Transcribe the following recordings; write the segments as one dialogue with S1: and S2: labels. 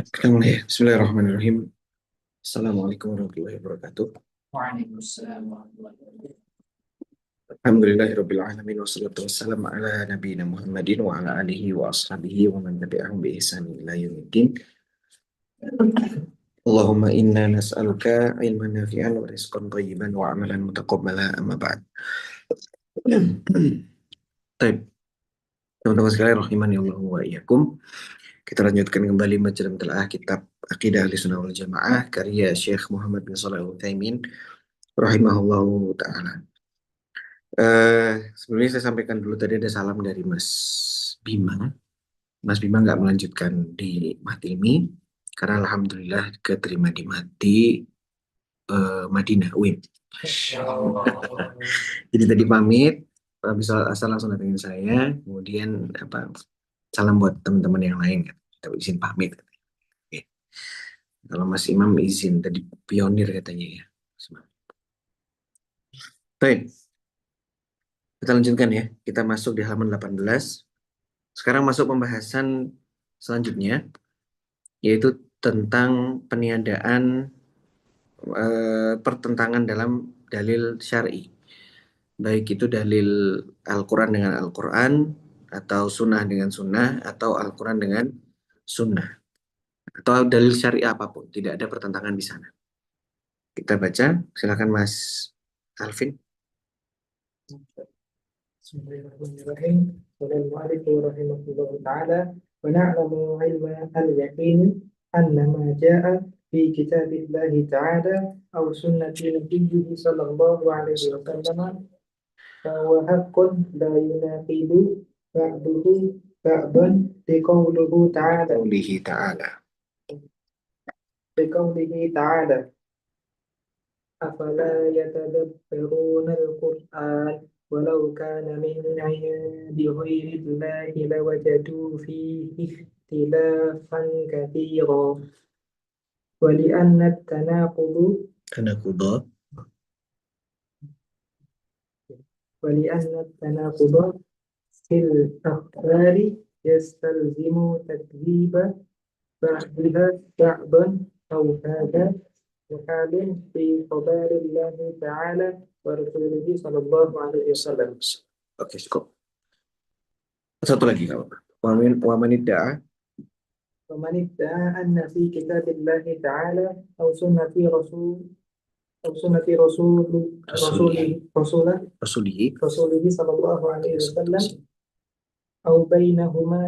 S1: Kita mulai ya. Bismillahirrahmanirrahim. Assalamualaikum warahmatullahi wabarakatuh.
S2: Waalaikumsalam warahmatullahi wabarakatuh.
S1: Alhamdulillahirabbil alamin wassalatu wassalamu ala nabiyina Muhammadin wa ala alihi wa ashabihi wa man tabi'ahum bi ihsan ila yaumiddin. Allahumma inna nas'aluka ilman nafi'an wa rizqan thayyiban wa amalan mutaqabbala amma ba'd. Baik, teman-teman sekalian rahimani Allah wa iyyakum. Kita lanjutkan kembali baca dan telaah kitab Aqidah Ahlussunnah wal Jamaah karya Syekh Muhammad bin Shalih Al Utsaimin rahimahullahu taala. Sebenarnya saya sampaikan dulu tadi ada salam dari Mas Bima. Mas Bima nggak melanjutkan di Matilmi karena alhamdulillah keterima di Madinah UIN. Jadi tadi pamit, bisa asal langsung datengin saya. Kemudian salam buat teman-teman yang lain. Kita izin pamit. Oke. Kalau Mas Imam izin tadi pionir katanya ya. Baik. Kita lanjutkan ya. Kita masuk di halaman 18. Sekarang masuk pembahasan selanjutnya, yaitu tentang peniadaan pertentangan dalam dalil syar'i. Baik itu dalil Al-Quran dengan Al-Quran, atau sunnah dengan sunnah, atau Al-Quran dengan sunnah. Atau dalil syar'i apapun, tidak ada pertentangan di sana. Kita baca, silakan Mas Alvin.
S2: Bismillahirrahmanirrahim. Waalaikumsalam warahmatullahi taala wa na'lamu ilma al-yaqin anna ma jaa'a fi kitabillahi ta'ala aw sunnati nabiyyi sallallahu alaihi wasallam fa huwa haqqun la yunaqidu ba'duhu ba'dan liqawlihi ta'ala liqawlihi ta'ala أفلا يتدبرون القرآن ولو كان من عند غير الله لوجدوا فيه اختلافا كثيرا ولأن التناقض في الأخبار يستلزم تكذيب بعضها بعضا أو هذا وحال في خبر الله تعالى ورسوله صلى الله عليه وسلم.
S1: Oke, cukup. Satu lagi kalau waman idda'a
S2: أن في كتاب الله تعالى أو سنة رسوله صلى الله عليه وسلم أو بينهما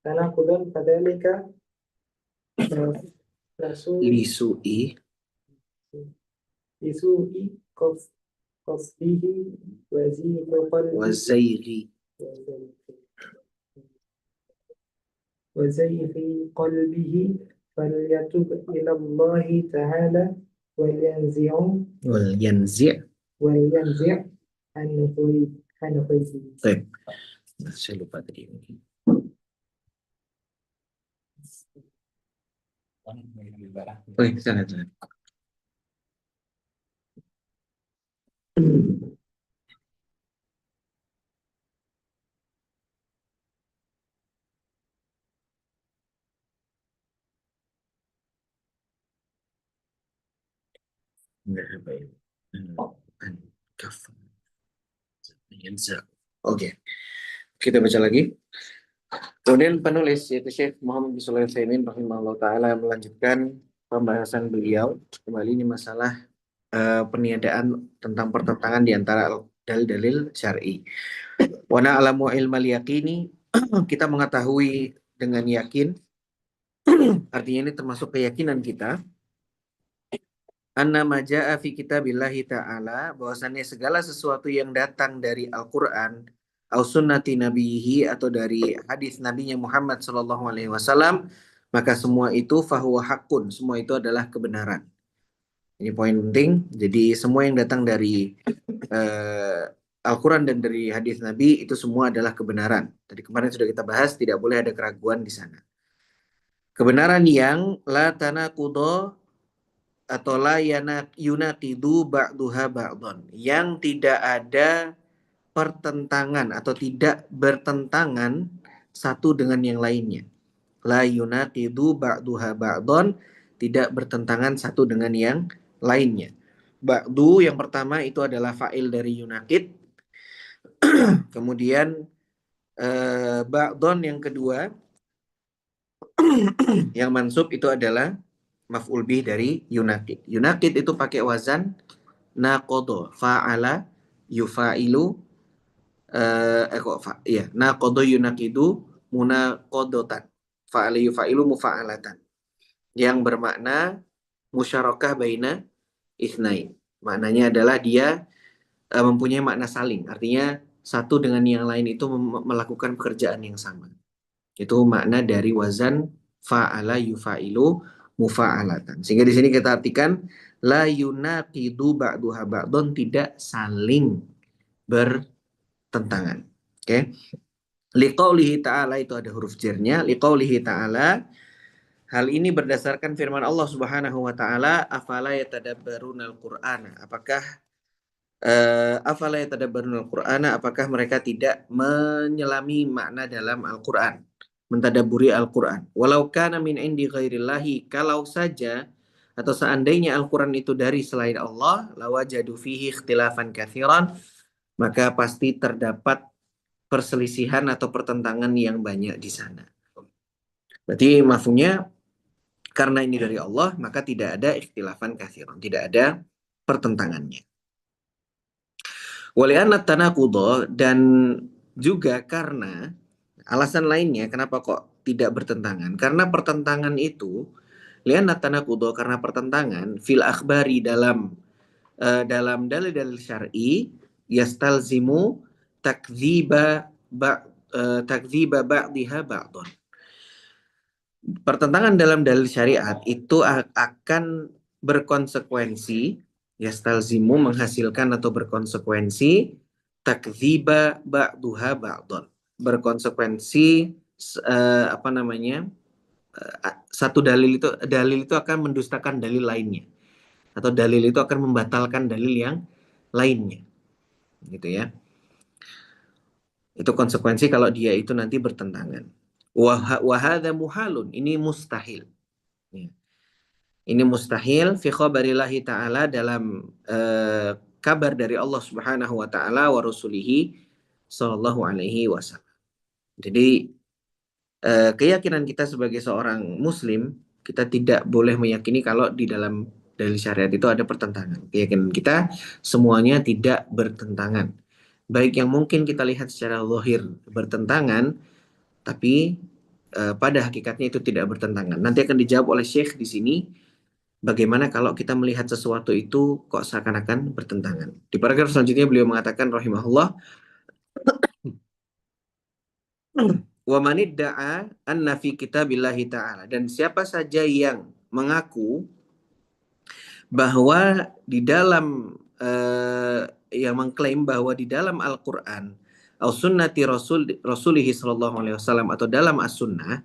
S2: تناقضا فذلك لسوء قصده وزيغ قلبه فليتب إلى الله تعالى ولينزع عن خيره.
S1: طيب. Saya lupa tadi. Oke, sana. Oke, kita baca lagi. Kemudian penulis yaitu Syekh Muhammad bin Shalih Al Utsaimin rahimahullah taala melanjutkan pembahasan beliau kembali ini masalah peniadaan tentang pertentangan di antara dalil-dalil syar'i. Wa na'lamu ilmal yaqini, kita mengetahui dengan yakin, artinya ini termasuk keyakinan kita, anna ma jaa'a fi kitabillahi ta'ala, bahwasannya segala sesuatu yang datang dari Al-Qur'an au sunnati nabiyhi, atau dari hadis nabinya Muhammad sallallahu alaihi wasallam, maka semua itu fahuwa haqqun, semua itu adalah kebenaran. Ini poin penting. Jadi semua yang datang dari Al-Quran dan dari hadis Nabi itu semua adalah kebenaran. Tadi kemarin sudah kita bahas, tidak boleh ada keraguan di sana. Kebenaran yang la tanaqudo atau la yunaqidu ba'duha ba'don, yang tidak ada pertentangan atau tidak bertentangan satu dengan yang lainnya. La yunaqidu ba'duha ba'don, tidak bertentangan satu dengan yang lainnya. Ba'du yang pertama itu adalah fa'il dari yunaqid. Kemudian ba'don yang kedua yang mansub itu adalah maf'ul bih dari yunaqid. Yunaqid itu pakai wazan naqodo, fa'ala yufa'ilu, iya, naqodo yunaqidu munaqodotan, fa'ala yufa'ilu mufa'alatan, yang bermakna musyarakah baina itsnain. Maknanya adalah dia mempunyai makna saling. Artinya satu dengan yang lain itu melakukan pekerjaan yang sama. Itu makna dari wazan fa'ala yufa'ilu mufa'alatan. Sehingga di sini kita artikan la yunaqidu ba'duha ba'don, tidak saling bertentangan. Oke. Liqaulihi ta'ala, itu ada huruf jernya. Liqaulihi ta'ala, hal ini berdasarkan firman Allah Subhanahu wa taala, afala yatadabbarunal Qur'ana? Afala yatadabbarunal Qur'ana? Apakah mereka tidak menyelami makna dalam Al-Qur'an, mentadaburi Al-Qur'an? Walau kana min indi ghairillahi, kalau saja atau seandainya Al-Qur'an itu dari selain Allah, lawajadu fihi ikhtilafan katsiran, maka pasti terdapat perselisihan atau pertentangan yang banyak di sana. Berarti mafhumnya, karena ini dari Allah, maka tidak ada ikhtilafan katsiran, tidak ada pertentangannya. Wali'anna tanaqudo, dan juga karena alasan lainnya kenapa kok tidak bertentangan. Karena pertentangan itu, li'anna tanaqudo, karena pertentangan fil akhbari, dalam dalil-dalil syar'i, yastalzimu takdziba ba'diha ba'don. Pertentangan dalam dalil syariat itu akan berkonsekuensi, yastalzimu menghasilkan atau berkonsekuensi, takdziba ba'duha ba'don, berkonsekuensi satu dalil itu akan mendustakan dalil lainnya, atau dalil itu akan membatalkan dalil yang lainnya, gitu ya. Itu konsekuensi kalau dia itu nanti bertentangan. Wahada muhalun, ini mustahil. Ini mustahil fi khabarillahi ta'ala, dalam kabar dari Allah Subhanahu wa taala wa rasulihi sallallahu alaihi wasallam. Jadi keyakinan kita sebagai seorang muslim, kita tidak boleh meyakini kalau di dalam dalil syariat itu ada pertentangan. Keyakinan kita semuanya tidak bertentangan. Baik yang mungkin kita lihat secara zahir bertentangan, tapi pada hakikatnya itu tidak bertentangan. Nanti akan dijawab oleh Syekh di sini, bagaimana kalau kita melihat sesuatu itu kok seakan-akan bertentangan. Di paragraf selanjutnya beliau mengatakan rahimahullah, wa manidda'a anna fi kitabillahi ta'ala, dan siapa saja yang mengaku bahwa di dalam yang mengklaim bahwa di dalam Al-Qur'an atau sunnati rasulihi sallallahu alaihi wasallam, atau dalam as-sunnah,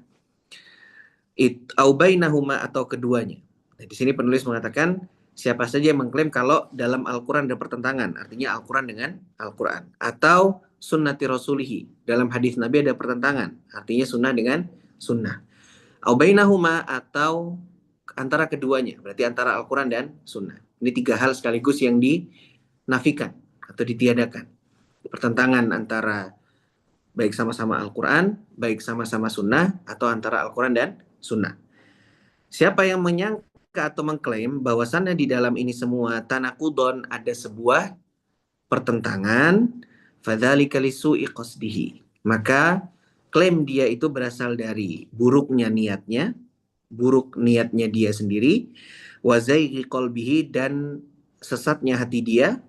S1: au bainahuma, atau keduanya. Nah, di sini penulis mengatakan siapa saja yang mengklaim kalau dalam Al-Quran ada pertentangan, artinya Al-Quran dengan Al-Quran, atau sunnati rasulihi, dalam hadis Nabi ada pertentangan, artinya sunnah dengan sunnah. Au bainahuma, atau antara keduanya, berarti antara Al-Quran dan sunnah. Ini tiga hal sekaligus yang dinafikan atau ditiadakan. Pertentangan antara baik sama-sama Al-Quran, baik sama-sama sunnah, atau antara Al-Quran dan sunnah. Siapa yang menyangka atau mengklaim bahwasannya di dalam ini semua tanakudon, ada sebuah pertentangan, fadzalika lisu'i qasdihi, maka klaim dia itu berasal dari buruk niatnya dia sendiri, wa zaighi qalbihi, dan sesatnya hati dia.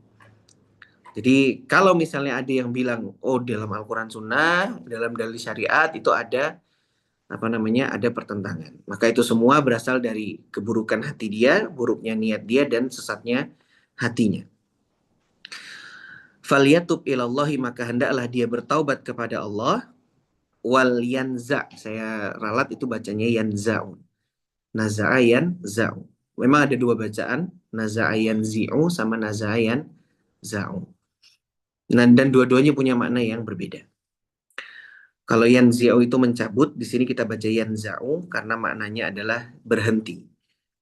S1: Jadi kalau misalnya ada yang bilang, oh dalam Al-Quran Sunnah, dalam dalil syariat itu ada ada pertentangan, maka itu semua berasal dari keburukan hati dia, buruknya niat dia, dan sesatnya hatinya. Falyatub ilallahi, maka hendaklah dia bertaubat kepada Allah. Wal yanza, saya ralat itu bacanya yanza'u, naza'a yanza'u. Memang ada dua bacaan, naza'a yanzi'u sama naza'a yanza'u. Nah, dan dua-duanya punya makna yang berbeda. Kalau yanzi'u itu mencabut, di sini kita baca yanza'u karena maknanya adalah berhenti.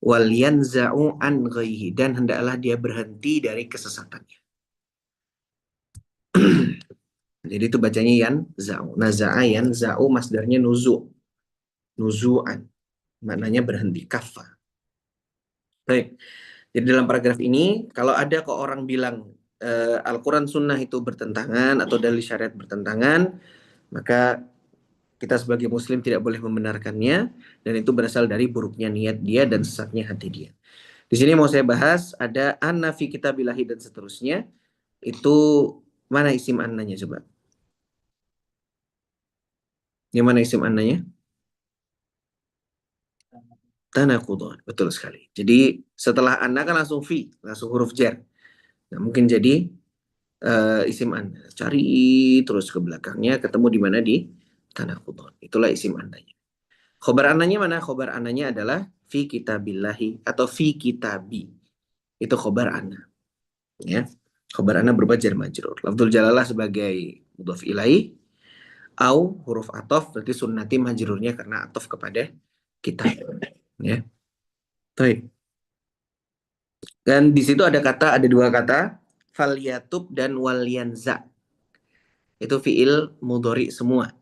S1: Wal yanza'u an ghaihi, dan hendaklah dia berhenti dari kesesatannya. Jadi itu bacanya yanza'u. Naza'a yanza'u masdarnya nuzu'an. Maknanya berhenti, kaffa. Baik. Jadi dalam paragraf ini, kalau ada kok orang bilang Al-Quran Sunnah itu bertentangan atau dalil syariat bertentangan, maka kita sebagai Muslim tidak boleh membenarkannya, dan itu berasal dari buruknya niat dia dan sesatnya hati dia. Di sini mau saya bahas ada anna fi kitabillahi dan seterusnya. Itu mana isim annanya coba? Yang mana isim annanya? Tanaqudun. Betul sekali. Jadi setelah anna kan langsung fi, langsung huruf jar. Nah, mungkin jadi isim anna. Cari terus ke belakangnya, ketemu di mana di tanaqudun. Itulah isim annanya. Khobar ananya mana? Khobar ananya adalah fi kitabillahi atau fi kitabi. Itu khobar ana. Ya. Khobar ana berupa jar majrur. Lafdzul jalalah sebagai mudhaf ilaih, au huruf atof berarti sunnati majrurnya karena atof kepada kita. Ya. Baik. Dan di situ ada dua kata, falyatub dan walyanza. Itu fiil mudhari semua,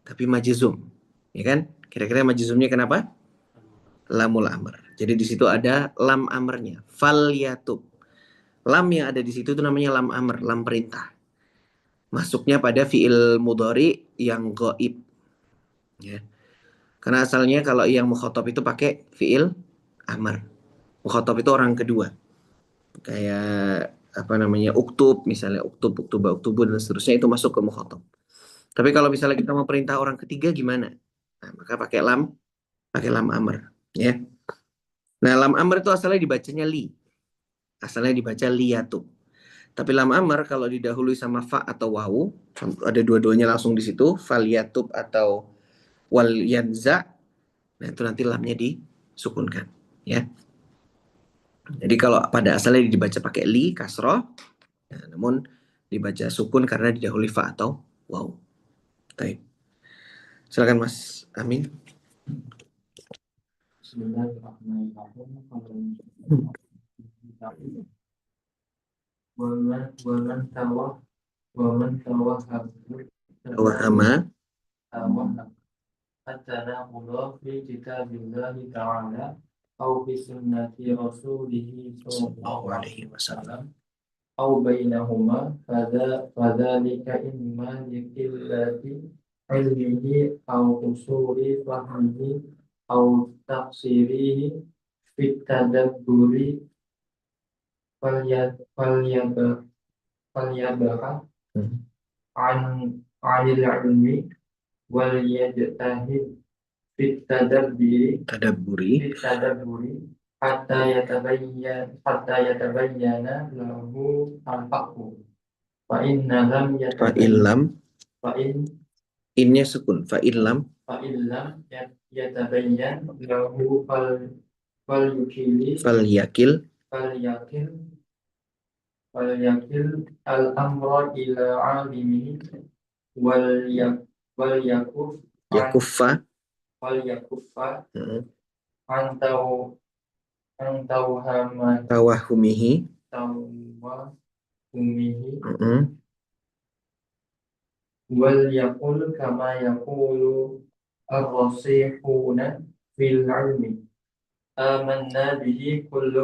S1: tapi majzum. Ya kan? Kira-kira majzumnya kenapa? Lamul amr. Jadi di situ ada lam amrnya. Falyatub. Lam yang ada di situ itu namanya lam amr, lam perintah. Masuknya pada fiil mudhari yang goib. Ya. Karena asalnya kalau yang mukhotob itu pakai fiil amr. Mukhotob itu orang kedua. Kayak apa namanya uktub, misalnya uktub, uktuba, uktubu dan seterusnya itu masuk ke mukhotob. Tapi kalau misalnya kita mau perintah orang ketiga gimana? Nah, maka pakai lam amr. Ya. Nah, lam amr itu asalnya dibacanya li. Asalnya dibaca liyatub. Tapi lam amr kalau didahului sama fa atau wawu, ada dua-duanya langsung di situ, faliyatub atau wal yanza, nah itu nanti lamnya disukunkan, ya. Jadi kalau pada asalnya dibaca pakai li kasroh, nah, namun dibaca sukun karena didahului fa atau wawu. Baik. Silakan Mas Amin.
S2: Bismillahirrahmanirrahim. Waman tawahhama التناقض في كتاب الله تعالى أو في سنة رسوله صلى الله عليه وسلم أو بينهما فذلك إما لقلة علمه أو قصور فهمه أو تقصيره في التدبر فليبحث عن العلم وليجتهد في التدبر حتى يتبين له الحق فإن
S1: innya sukun fa'in lam
S2: يتبين له
S1: falyakil
S2: الأمر إلى عالمه
S1: yakuffa
S2: وليكف عن توهمه
S1: tawahumihi
S2: وليقل كما يقول الراسخون في العلم آمنا به كل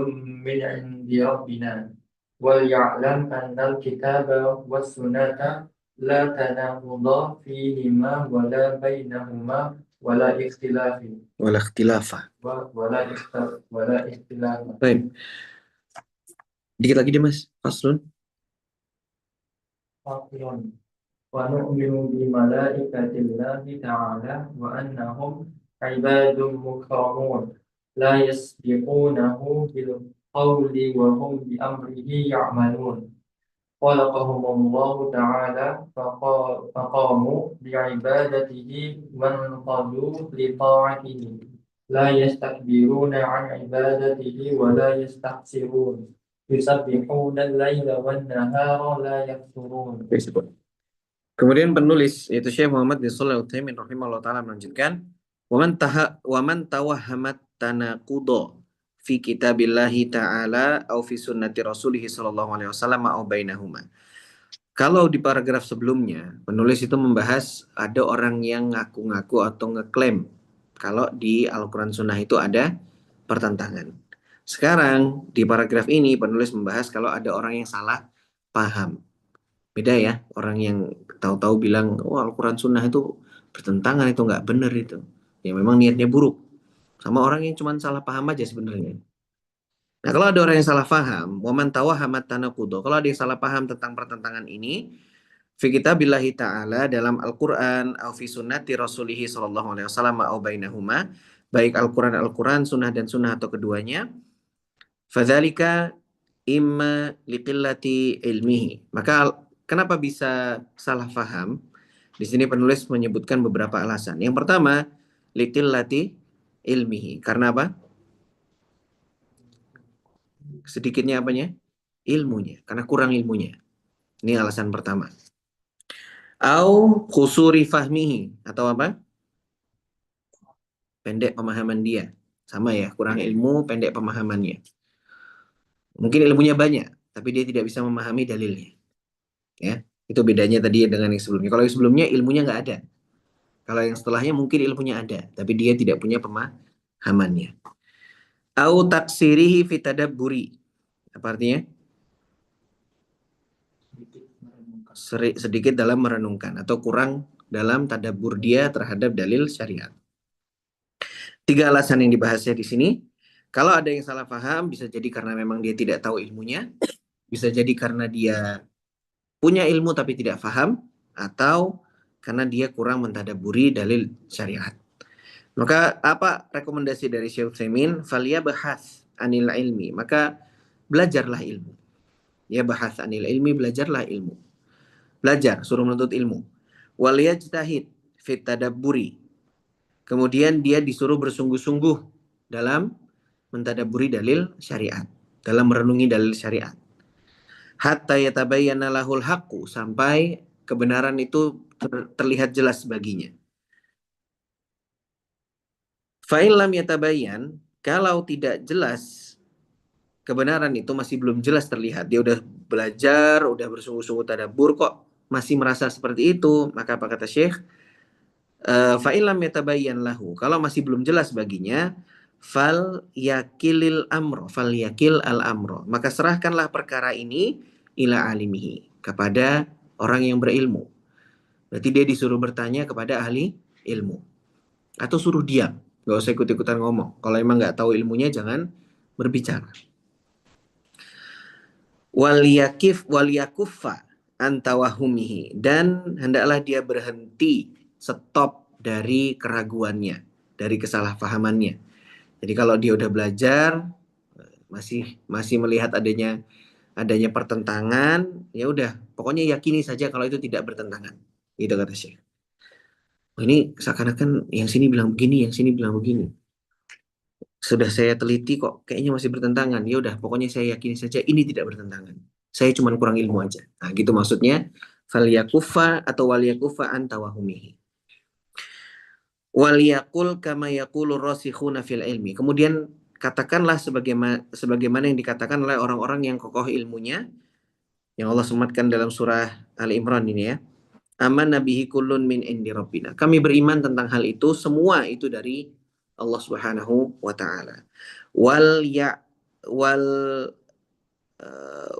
S2: من عند ربنا وليعلم أن الكتاب والسنة لا تناقض فيهما ولا بينهما ولا اختلاف
S1: wala ikhtilafa. Baik. Dikit lagi deh Mas. Faslun.
S2: ونؤمن بملائكة الله تعالى وأنهم عباد مكرمون لا يسبقونه بالقول وهم بأمره يعملون خلقهم الله تعالى فقاموا بعبادته وانقادوا لطاعته لا يستكبرون عن عبادته ولا يستحسرون yusabbihuna al-laila wan-nahara la yafturun.
S1: Kemudian penulis yaitu Syekh Muhammad bin Shalih Al-Utsaimin rahimahullah taala melanjutkan, wa man tawahhamat tanaqudo fi kitabillahi ta'ala au fi sunnati rasulih sallallahu alaihi wasallam au bainahuma. Kalau di paragraf sebelumnya, penulis itu membahas ada orang yang ngaku-ngaku atau ngeklaim kalau di Al-Quran Sunnah itu ada pertentangan. Sekarang di paragraf ini penulis membahas kalau ada orang yang salah paham. Beda ya, orang yang tahu-tahu bilang, oh Al-Quran Sunnah itu bertentangan, itu nggak benar itu. Ya memang niatnya buruk. Sama orang yang cuma salah paham aja sebenarnya. Nah, kalau ada orang yang salah paham, waman tawahamat tanakudo. Kalau ada yang salah paham tentang pertentangan ini, fi kitabillahi ta'ala dalam Al-Quran, au fi sunnati rasulihi sallallahu alaihi wasallam, au bainahuma, baik Al-Quran, sunnah dan sunnah atau keduanya, fadzalika imma liqillati ilmihi. Maka kenapa bisa salah paham? Di sini penulis menyebutkan beberapa alasan. Yang pertama, liqillati ilmihi. Karena apa? Sedikitnya apanya? Ilmunya. Karena kurang ilmunya. Ini alasan pertama. Au khusuri fahmihi. Atau apa? Pendek pemahaman dia. Sama ya, kurang ilmu, pendek pemahamannya. Mungkin ilmunya banyak, tapi dia tidak bisa memahami dalilnya. Ya, itu bedanya tadi dengan yang sebelumnya. Kalau yang sebelumnya ilmunya nggak ada. Kalau yang setelahnya mungkin ilmunya ada, tapi dia tidak punya pemahamannya. Au taksirihi fitadabburi. Apa artinya? Sedikit dalam merenungkan atau kurang dalam tadabbur dia terhadap dalil syariat. Tiga alasan yang dibahasnya di sini. Kalau ada yang salah paham, bisa jadi karena memang dia tidak tahu ilmunya, bisa jadi karena dia punya ilmu tapi tidak paham, atau karena dia kurang mentadaburi dalil syariat. Maka apa rekomendasi dari Syekh Utsaimin? Falia bahas anil ilmi. Maka belajarlah ilmu. Ya bahas anil ilmi, belajarlah ilmu. Belajar, suruh menuntut ilmu. Waliyajtahid fit tadabburi. Kemudian dia disuruh bersungguh-sungguh dalam mentadaburi dalil syariat, dalam merenungi dalil syariat. Hatta yatabayyana lahul haqqu, sampai kebenaran itu terlihat jelas baginya. Fa'in lam yatabayyan, kalau tidak jelas kebenaran itu masih belum jelas terlihat, dia udah belajar, udah bersungguh-sungguh tadabbur kok masih merasa seperti itu, maka apa kata Syekh? Fa'in lam yatabayyan lahu, kalau masih belum jelas baginya, fal yakilil amro, fal yakil al amro, maka serahkanlah perkara ini ila alimihi, kepada orang yang berilmu. Berarti dia disuruh bertanya kepada ahli ilmu, atau suruh diam, nggak usah ikut-ikutan ngomong. Kalau emang nggak tahu ilmunya jangan berbicara. Waliyakuffa antawahumihi, dan hendaklah dia berhenti, stop dari keraguannya, dari kesalahpahamannya. Jadi kalau dia udah belajar masih melihat adanya pertentangan, ya udah pokoknya yakini saja kalau itu tidak bertentangan. Itu kata Syekh. Ini seakan-akan yang sini bilang begini, yang sini bilang begini. Sudah saya teliti kok kayaknya masih bertentangan. Ya udah pokoknya saya yakini saja ini tidak bertentangan. Saya cuma kurang ilmu aja. Nah, gitu maksudnya. Falyakufa atau walyakufa antawahumihi. Walyakul kama yakulu rasikhuna fil ilmi. Kemudian katakanlah sebagaimana yang dikatakan oleh orang-orang yang kokoh ilmunya, yang Allah sematkan dalam surah Ali Imran ini ya. Aman nabihi kullun min indi rabbina. Kami beriman tentang hal itu, semua itu dari Allah Subhanahu wa taala. Wal ya wal uh,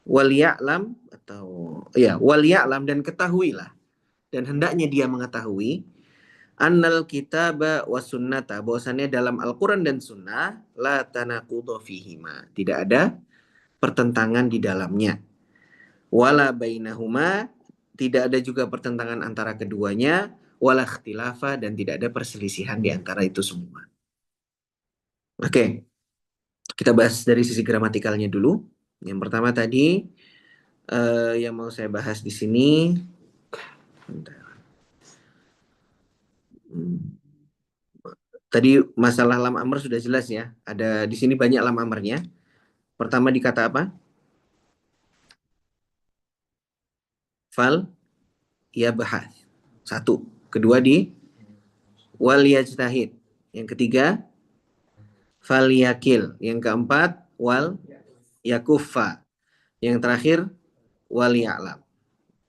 S1: wal ya'lam atau ya wal ya'lam, dan ketahuilah, dan hendaknya dia mengetahui annal kitaba was sunnata, bahwasannya dalam Al-Qur'an dan sunnah la tanaqudu fihima, tidak ada pertentangan di dalamnya. Wala bainahuma, tidak ada juga pertentangan antara keduanya, wala ikhtilafa, dan tidak ada perselisihan di antara itu semua. Oke, kita bahas dari sisi gramatikalnya dulu. Yang pertama tadi yang mau saya bahas di sini, tadi masalah lam amr sudah jelas ya. Ada di sini banyak lam amrnya. Pertama di kata apa? Fal yabhath. Satu. Kedua di wal yajtahid. Yang ketiga fal yakil. Yang keempat wal yakuffa. Yang terakhir wal ya'lam.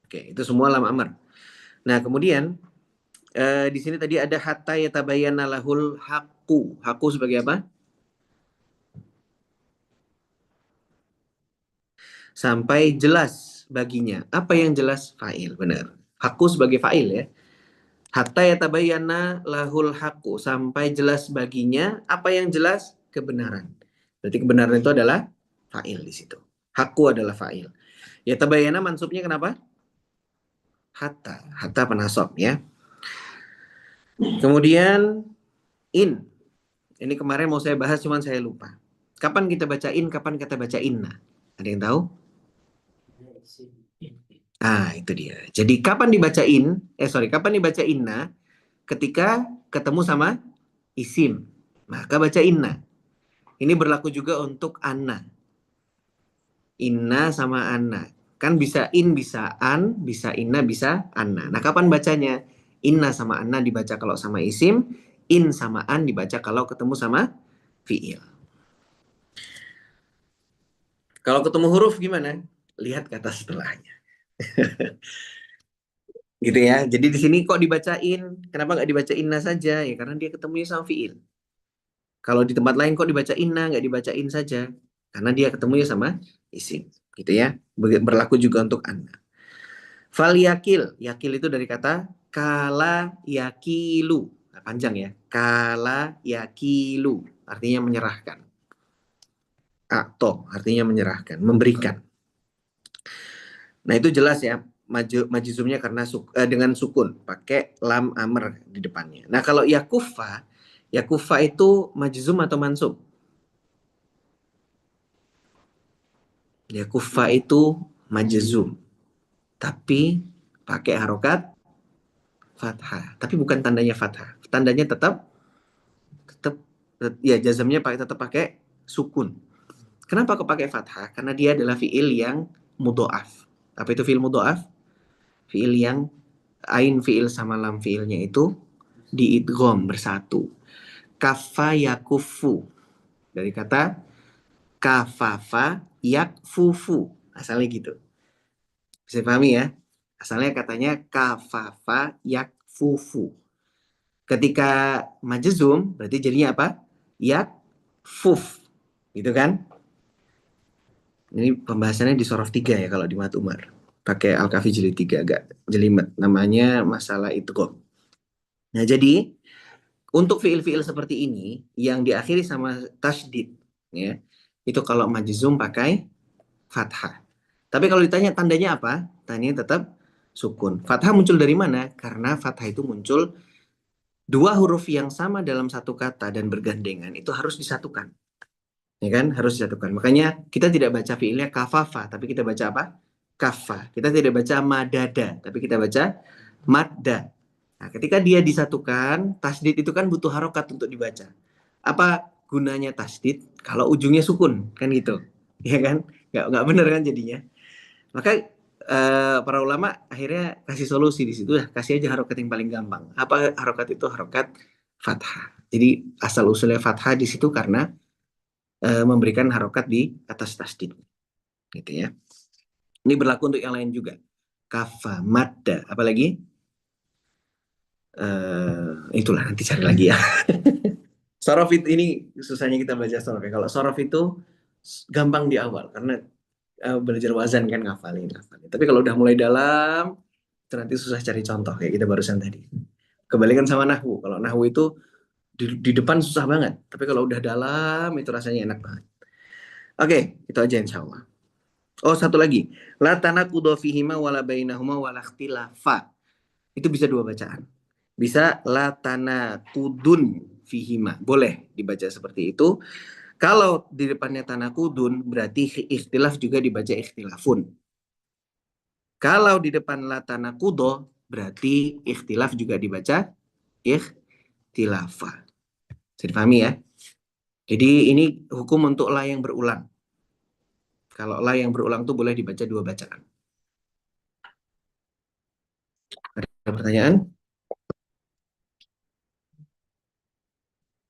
S1: Oke, itu semua lam amr. Nah, kemudian di sini tadi ada hatta yatabayyana lahul haqqu. Haqqu sebagai apa? Sampai jelas baginya. Apa yang jelas? Fa'il, benar. Haqqu sebagai fa'il ya. Hatta yatabayyana lahul haqqu. Sampai jelas baginya. Apa yang jelas? Kebenaran. Berarti kebenaran itu adalah fa'il di situ. Haqqu adalah fa'il. Yatabayyana mansubnya kenapa? Hatta. Hatta penasab ya. Kemudian in. Ini kemarin mau saya bahas cuman saya lupa. Kapan kita baca in, kapan kita baca inna? Ada yang tahu? Ah, itu dia. Jadi kapan dibacain? Kapan dibaca inna? Ketika ketemu sama isim. Maka baca inna. Ini berlaku juga untuk anna. Inna sama anna. Kan bisa in, bisa an, bisa inna, bisa anna. Nah, kapan bacanya? Inna sama anna dibaca kalau sama isim, in sama an dibaca kalau ketemu sama fiil. Kalau ketemu huruf gimana? Lihat kata setelahnya. Gitu ya. Jadi di sini kok dibacain? Kenapa nggak dibaca inna saja? Ya karena dia ketemunya sama fiil. Kalau di tempat lain kok dibaca inna, nggak dibacain saja? Karena dia ketemunya sama isim. Gitu ya. Berlaku juga untuk anna. Fal yakil. Yakil itu dari kata kala yakilu. Nah, panjang ya. Kala yakilu. Artinya menyerahkan. Akto artinya menyerahkan, memberikan. Nah itu jelas ya. Majzumnya karena dengan sukun. Pakai lam amr di depannya. Nah kalau yakufa. Yakufa itu majzum atau mansub? Yakufa itu majzum. Tapi pakai harokat fathah. Tapi bukan tandanya fathah. Tandanya tetap ya jazamnya tetap pakai sukun. Kenapa kok pakai fathah? Karena dia adalah fiil yang mudhoaf. Apa itu fiil mudhoaf? Fiil yang ain fiil sama lam fiilnya itu diidgham bersatu. Kafa yakufu dari kata kafafa yakfufu. Asalnya gitu. Bisa pahami ya? Asalnya katanya kafafa yakfufu. Ketika majzum berarti jadinya apa? Yakfuf. Gitu kan? Ini pembahasannya di sorof 3 ya kalau di Mat Umar. Pakai Al-Kafi jilid 3 agak jelimet. Namanya masalah idgham. Nah, jadi untuk fiil-fiil seperti ini yang diakhiri sama tasydid ya. Itu kalau majzum pakai fathah. Tapi kalau ditanya tandanya apa? Tandanya tetap sukun. Fathah muncul dari mana? Karena fathah itu muncul dua huruf yang sama dalam satu kata dan bergandengan itu harus disatukan. Ya kan? Harus disatukan. Makanya kita tidak baca fiilnya kafafa, tapi kita baca apa? Kafa. Kita tidak baca madada, tapi kita baca madda. Nah, ketika dia disatukan, tasdid itu kan butuh harokat untuk dibaca. Apa gunanya tasdid? Kalau ujungnya sukun, kan gitu. Ya kan? Nggak benar kan jadinya. Maka para ulama akhirnya kasih solusi di situ. Kasih aja harokat yang paling gampang. Apa harokat itu? Harokat fathah. Jadi asal usulnya fathah di situ karena memberikan harokat di atas tasdid. Gitu ya. Ini berlaku untuk yang lain juga. Kafa, madda, apalagi? Itulah nanti cari lagi ya. Sorof itu ini susahnya kita baca sorof ya. Kalau sorof itu gampang di awal karena belajar wazan kan ngafalin. Tapi kalau udah mulai dalam itu nanti susah cari contoh kayak kita barusan tadi. Kebalikan sama nahwu. Kalau nahwu itu di depan susah banget. Tapi kalau udah dalam itu rasanya enak banget. Oke, itu aja insya Allah. Oh, satu lagi. La tanaqudu fihima wala bainahuma wala ikhtilafa. Itu bisa dua bacaan. Bisa la tanaqudun fihima. Boleh dibaca seperti itu. Kalau di depannya tanaqudun berarti ikhtilaf juga dibaca ikhtilafun. Kalau di depan la tanaqudu berarti ikhtilaf juga dibaca ikhtilafa. Bisa dipahami ya? Jadi ini hukum untuk la yang berulang. Kalau la yang berulang tuh boleh dibaca 2 bacaan. Ada pertanyaan?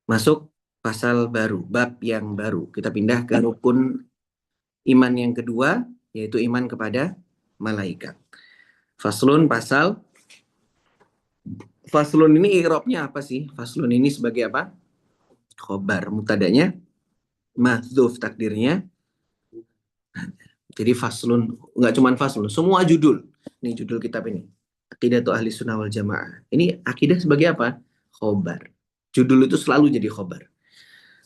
S1: Masuk pasal baru, bab yang baru. Kita pindah ke rukun iman yang kedua, yaitu iman kepada malaikat. Faslun pasal. Faslun ini i'rabnya apa sih? Faslun ini sebagai apa? Khobar. Mubtadanya mahdzuf, takdirnya. Jadi faslun, nggak cuma faslun, semua judul. Ini judul kitab ini. Aqidatu ahli sunnah wal jamaah. Ini akidah sebagai apa? Khobar. Judul itu selalu jadi khobar.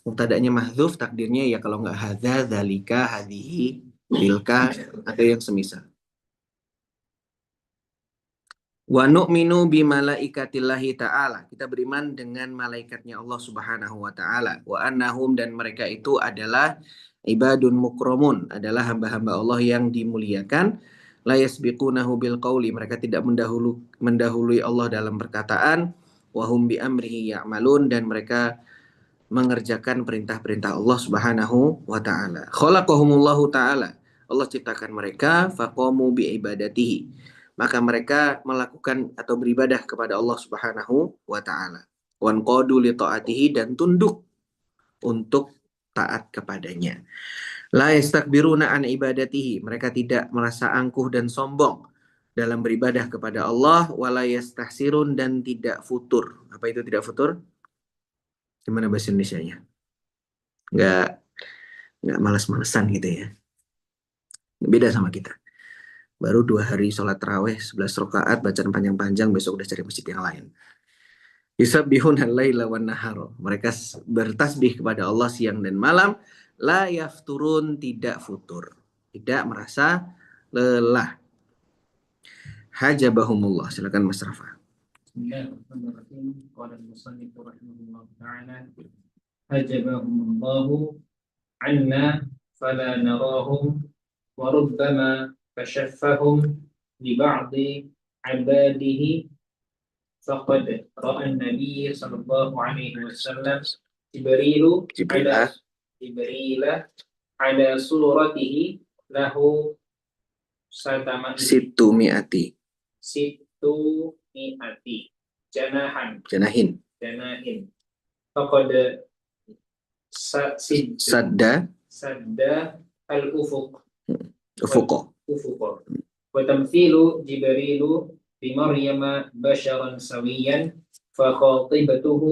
S1: Mubtadanya mahdzuf, takdirnya ya kalau nggak hadza, dzalika, hadhihi, tilka, atau yang semisal. Wa nu'minu bi malaikatillahi ta'ala. Kita beriman dengan malaikatnya Allah Subhanahu wa taala. Wa annahum, dan mereka itu adalah ibadun mukramun, adalah hamba-hamba Allah yang dimuliakan. La yasbiqunahu bil qauli, mereka tidak mendahului Allah dalam perkataan. Wa hum bi amrihi ya'malun, dan mereka mengerjakan perintah-perintah Allah Subhanahu wa taala. Khalaqahumullahu taala. Allah ciptakan mereka, faqamu bi ibadatihi. Maka mereka melakukan atau beribadah kepada Allah Subhanahu wa taala. Wanqadu li taatihi, dan tunduk untuk taat kepadanya. La yastakbiruna an ibadatihi, mereka tidak merasa angkuh dan sombong dalam beribadah kepada Allah. Wala yastahsirun, dan tidak futur. Apa itu tidak futur? Gimana bahasa Indonesianya? Nggak malas-malesan gitu ya. Beda sama kita. Baru 2 hari sholat tarawih 11 rakaat bacaan panjang-panjang, besok udah cari masjid yang lain. Yusabbihuna al-laila wan nahar. Mereka bertasbih kepada Allah siang dan malam. La yafturun, tidak futur. Tidak merasa lelah. Hajabahumullah. Silakan Mas Rafa.
S2: Bismillahirrahmanirrahim. Qala al-musannif rahimahullah ta'ala. Hajabahumullahu anna fala narahum wa rubbama كشفهم لبعض عباده فقد رأى النبي صلى الله عليه وسلم جبريل على صورته له ستمائة جناح فقد سد الأفق وتمثيل جبريل بمريم بشرا سويا فخاطبته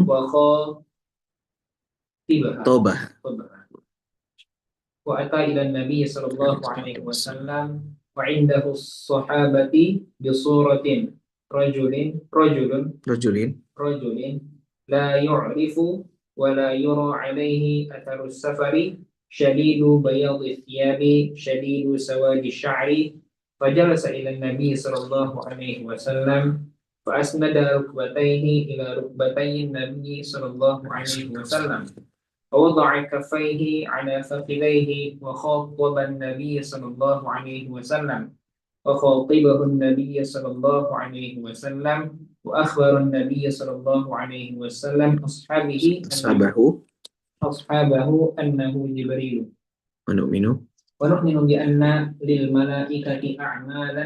S2: وخاطبها وأتى إلى النبي صلى الله عليه وسلم وعنده الصحابة بصورة رجل لا يعرف ولا يرى عليه أثر السفر شديد بياض الثياب شديد سواد الشعر فجلس إلى النبي صلى الله عليه وسلم فأسند ركبتيه إلى ركبتي النبي صلى الله عليه وسلم ووضع كفيه على فخذيه وخاطب النبي صلى الله عليه وسلم وخاطبه النبي صلى الله عليه وسلم وأخبر النبي صلى الله عليه وسلم أصحابه أنه جبريل ونؤمن بأن للملائكة أعمالا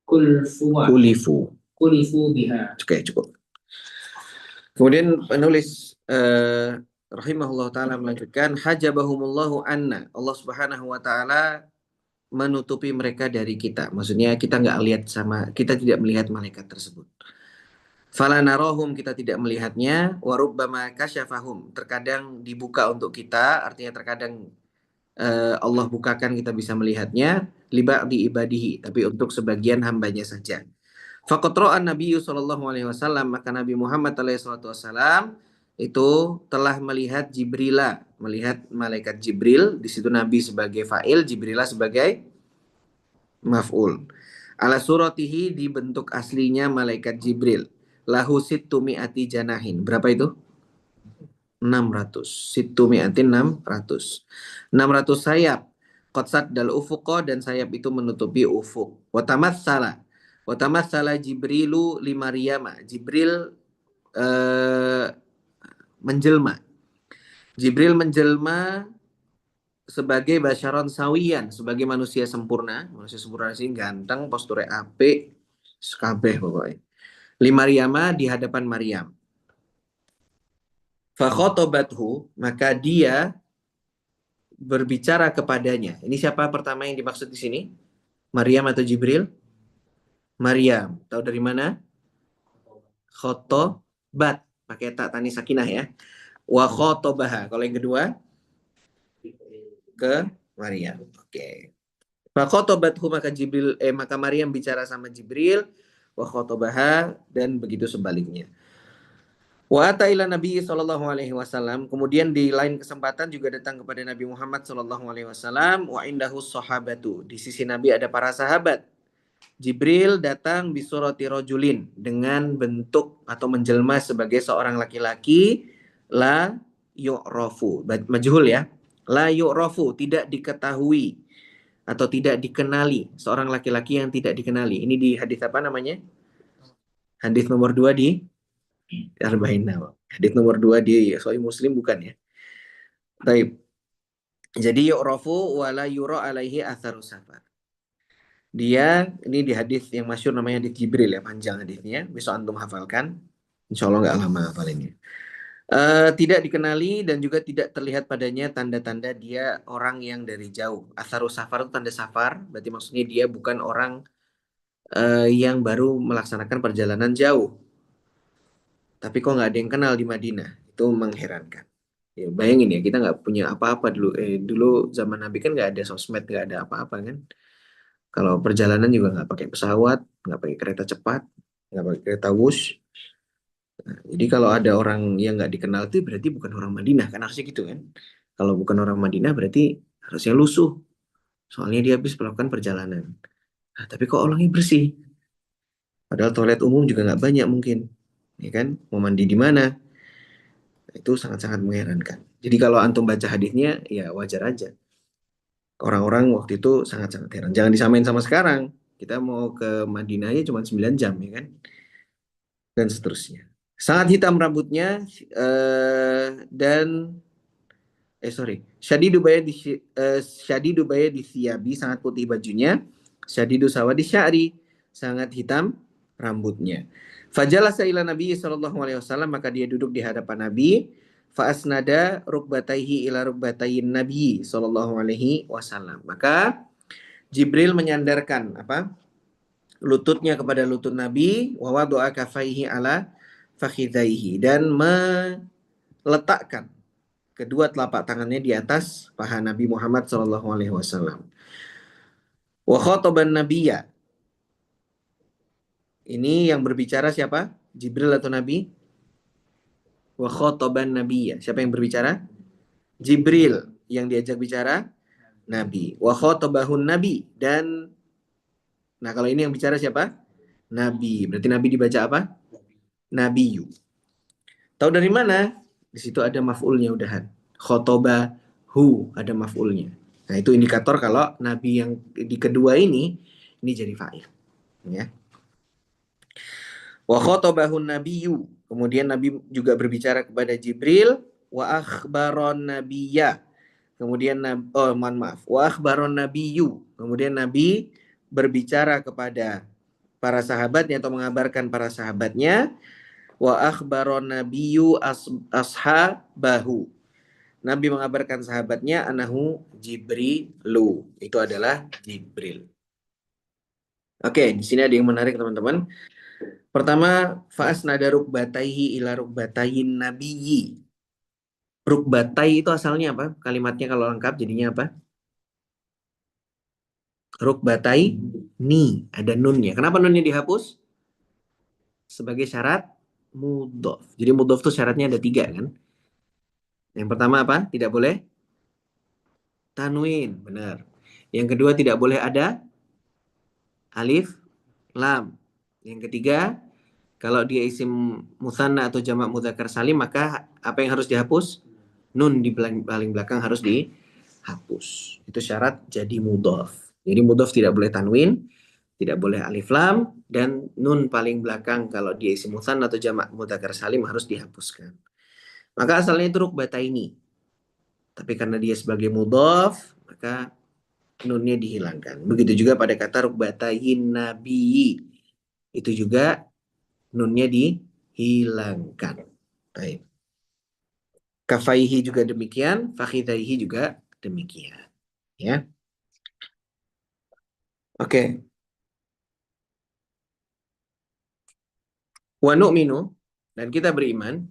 S2: كلفوا بها.
S1: Oke, cukup. Kemudian penulis rahimahullah ta'ala melanjutkan, hajabahumullahu anna, Allah Subhanahu wa ta'ala menutupi mereka dari kita. Maksudnya kita nggak lihat kita tidak melihat malaikat tersebut. Fala narahum, kita tidak melihatnya. Wa rubbama kasyafahum, terkadang dibuka untuk kita, artinya terkadang Allah bukakan kita bisa melihatnya. Liba di ibadihi, tapi untuk sebagian hambanya saja. Faqad ra'a Nabi sallallahu alaihi wasallam, maka Nabi Muhammad alaihi wasallam itu telah melihat melihat malaikat Jibril. Di situ Nabi sebagai fa'il, Jibrilah sebagai maf'ul. Ala suratihi, di bentuk aslinya malaikat Jibril. Lahu sittumi'ati janahin. Berapa itu? 600. Sittumi'atin 600. 600 sayap. Qatsad dal ufuqa, dan sayap itu menutupi ufuk. Watamatsala Jibrilu li Maryama. Jibril menjelma Jibril menjelma sebagai basyaron sawiyan, sebagai manusia sempurna. Manusia sempurna sih ganteng, posture apik, sekabeh pokoknya. Li Maryama di hadapan Maryam. Fakhotobathu, maka dia berbicara kepadanya. Ini siapa pertama yang dimaksud di sini? Maryam atau Jibril? Maryam. Tahu dari mana? Khotobat. Pakai tak tani sakinah ya. Wa khotobaha. Kalau yang kedua ke Maryam. Oke. Fa khotobathu, maka maka Maryam bicara sama Jibril, wa khotobaha, dan begitu sebaliknya. Wa ata ila Nabi sallallahu alaihi wasallam, kemudian di lain kesempatan juga datang kepada Nabi Muhammad sallallahu alaihi wasallam, wa indahu sahabatu, di sisi Nabi ada para sahabat. Jibril datang bisurati rojulin, dengan bentuk atau menjelma sebagai seorang laki-laki, la yu'rafu, majhul ya, la yu'rafu, tidak diketahui atau tidak dikenali, seorang laki-laki yang tidak dikenali. Ini di hadis apa namanya? Hadis nomor 2 di Arba'in Nawawi. Hadis nomor 2 di Sahih Muslim bukan ya? Baik. Jadi yu'rafu wa la yura alaihi atharu safar. Dia ini di hadis yang masyhur namanya hadis Jibril ya, panjang hadisnya. Besok antum hafalkan. Insya Allah nggak lama hafalinnya. Tidak dikenali dan juga tidak terlihat padanya tanda-tanda dia orang yang dari jauh. Atharu safar itu tanda safar, berarti maksudnya dia bukan orang yang baru melaksanakan perjalanan jauh. Tapi kok nggak ada yang kenal di Madinah? Itu mengherankan. Ya, bayangin ya, kita nggak punya apa-apa dulu. Dulu zaman Nabi kan nggak ada sosmed, nggak ada apa-apa kan. Kalau perjalanan juga nggak pakai pesawat, nggak pakai kereta cepat, nggak pakai kereta wush. Nah, jadi kalau ada orang yang nggak dikenal itu berarti bukan orang Madinah, kan harusnya gitu kan. Kalau bukan orang Madinah berarti harusnya lusuh. Soalnya dia habis melakukan perjalanan. Nah, tapi kok orangnya bersih? Padahal toilet umum juga nggak banyak mungkin. Ya kan? Mau mandi di mana? Itu sangat-sangat mengherankan. Jadi kalau antum baca hadisnya, ya wajar aja. Orang-orang waktu itu sangat-sangat heran. Jangan disamain sama sekarang. Kita mau ke Madinah aja cuma 9 jam, ya kan? Dan seterusnya. Sangat hitam rambutnya, dan Syadidu bayadi thiyabi, sangat putih bajunya. Syadidu sawadi sya'ri, sangat hitam rambutnya. Fajalasa ila Nabi sallallahu alaihi wasallam, maka dia duduk di hadapan Nabi. Fa asnada rukbataihi ila rukbatayin Nabi sallallahu alaihi wasallam. Maka Jibril menyandarkan apa? Lututnya kepada lutut Nabi, wa wada'a kafaihi ala fakhidaihi, dan meletakkan kedua telapak tangannya di atas paha Nabi Muhammad sallallahu alaihi wasallam. Wa khataban nabiyya. Ini yang berbicara siapa? Jibril atau Nabi? Wa khataban nabiyya. Siapa yang berbicara? Jibril. Yang diajak bicara Nabi. Wa khatabahun nabi, dan nah kalau ini yang bicara siapa? Nabi. Berarti Nabi dibaca apa? Nabiyu. Tahu dari mana? Di situ ada maf'ulnya udahan. Khotobahu, ada maf'ulnya. Nah, itu indikator kalau Nabi yang di kedua ini jadi fa'il. Ya. Wa khotobahun nabiyyu. Kemudian Nabi juga berbicara kepada Jibril. Wa akhbaron nabiyya. Kemudian mohon maaf. Wa akhbaron nabiyyu. Kemudian Nabi berbicara kepada para sahabatnya atau mengabarkan para sahabatnya. Wa akhbaron nabiyyu ashabahu. Nabi mengabarkan sahabatnya anahu Jibrilu. Itu adalah Jibril. Oke, di sini ada yang menarik teman-teman. Pertama, fa'asnada rukbataihi ila rukbatayin nabiyyi. Rukbatai itu asalnya apa? Kalimatnya kalau lengkap jadinya apa? Rukbatai ni, ada nunnya. Kenapa nunnya dihapus? Sebagai syarat mudhof. Jadi mudhof itu syaratnya ada 3 kan? Yang pertama apa? Tidak boleh tanwin, benar. Yang kedua tidak boleh ada alif lam. Yang ketiga, kalau dia isim musanna atau jamak mudzakkar salim, maka apa yang harus dihapus? Nun di paling belakang harus dihapus. Itu syarat jadi mudhof. Jadi mudhof tidak boleh tanwin, tidak boleh alif lam, dan nun paling belakang kalau dia isim musanna atau jamak mudzakkar salim harus dihapuskan. Maka asalnya itu rukbataini. Tapi karena dia sebagai mudhaf, maka nunnya dihilangkan. Begitu juga pada kata rukbatayin nabi. Itu juga nunnya dihilangkan. Baik. Kafaihi juga demikian, fakhidaihi juga demikian. Ya. Oke. Wa nu'minu, dan kita beriman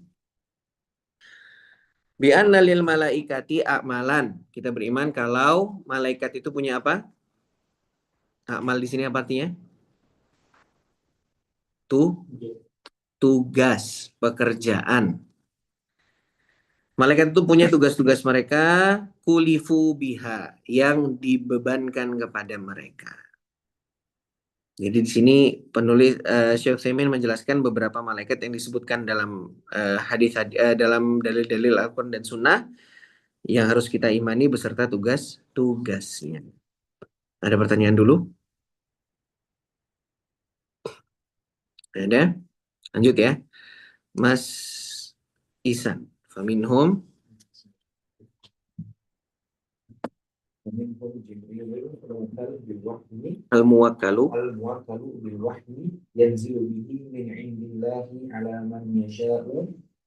S1: bi anna lil malaikati a'malan. Kita beriman kalau malaikat itu punya apa? Amal di sini apa artinya? Tugas, pekerjaan. Malaikat itu punya tugas-tugas mereka, kulifu biha, yang dibebankan kepada mereka. Jadi di sini penulis Syekh Utsaimin menjelaskan beberapa malaikat yang disebutkan dalam dalam dalil-dalil Al-Qur'an dan Sunnah yang harus kita imani beserta tugas-tugasnya. Ada pertanyaan dulu? Ada? Lanjut ya. Mas Isan. Faminhum
S3: ومنهم جبريل الموكل بالوحي
S1: al-muwakkalu
S3: بالوحي ينزل به من عند الله على من يشاء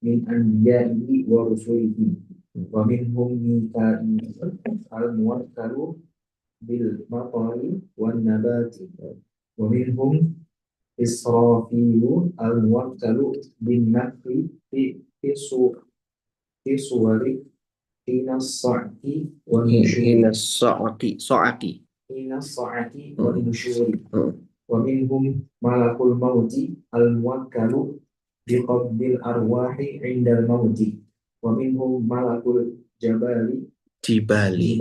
S3: من أنبيائه ورسله ومنهم ميكائيل الموكل بالمطر والنبات ومنهم إسرافيل الموكل بالنفخ في صور حين الصعق
S1: hina
S3: والنشور
S1: so'aki.
S3: حين الصعق والنشور
S1: Hmm.
S3: ومنهم ملك الموت الموكل بقبض الأرواح عند الموت ومنهم ملك الجبال
S1: Jibali.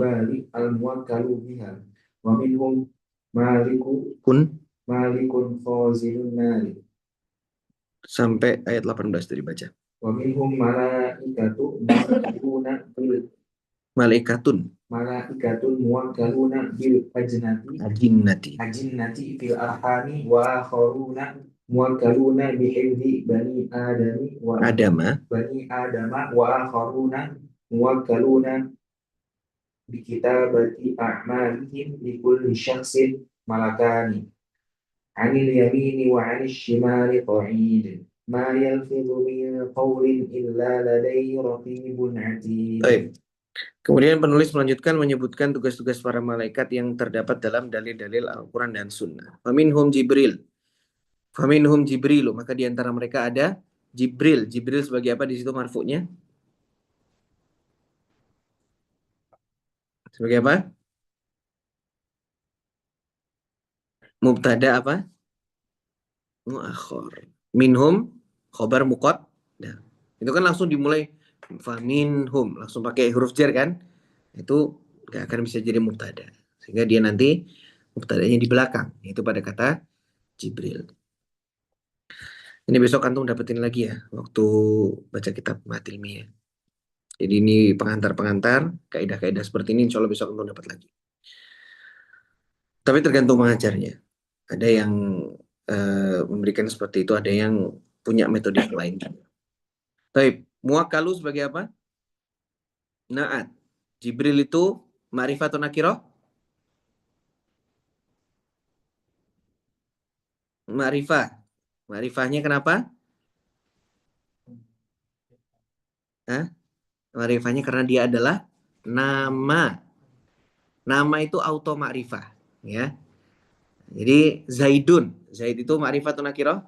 S3: الموكل بها ومنهم مالك
S1: Kun
S3: خازن النار
S1: sampai ayat 18 tadi baca.
S3: ومنهم ملائكة موكلون
S1: Malaikatun
S3: ملائكة موكلون بالأجنة
S1: ajinnati.
S3: في الأرحام وآخرون موكلون بحفظ بني آدم
S1: Adama
S3: وآخرون موكلون بكتابة أعمالهم لكل شخص ملكان عن اليمين وعن الشمال قعيد ما يلفظ من قول إلا لديه رقيب عتيد.
S1: Baik. Kemudian penulis melanjutkan menyebutkan tugas-tugas para malaikat yang terdapat dalam dalil-dalil Al-Quran dan Sunnah. Faminhum Jibril. Faminhum Jibrilu. Maka di antara mereka ada Jibril. Jibril sebagai apa di situ marfu'nya? Sebagai apa? Mubtada apa? Muakhir. Minhum khobar muqad. Nah, itu kan langsung dimulai faminhum, langsung pakai huruf jar kan? Itu nggak akan bisa jadi mubtada. Sehingga dia nanti mubtadanya di belakang, yaitu pada kata Jibril. Ini besok antum dapetin lagi ya waktu baca kitab Mahathir Ilmiah. Jadi ini pengantar-pengantar, kaidah-kaidah seperti ini insya Allah besok antum dapat lagi. Tapi tergantung pengajarnya. Ada yang memberikan seperti itu, ada yang punya metode yang lain. Baik, muwakkalu sebagai apa? Naat. Jibril itu ma'rifatun nakirah? Ma'rifah. Ma'rifahnya kenapa? Hah? Ma'rifahnya karena dia adalah nama. Nama itu auto ma'rifah, ya. Jadi Zaidun, Zaid itu ma'rifatun nakirah?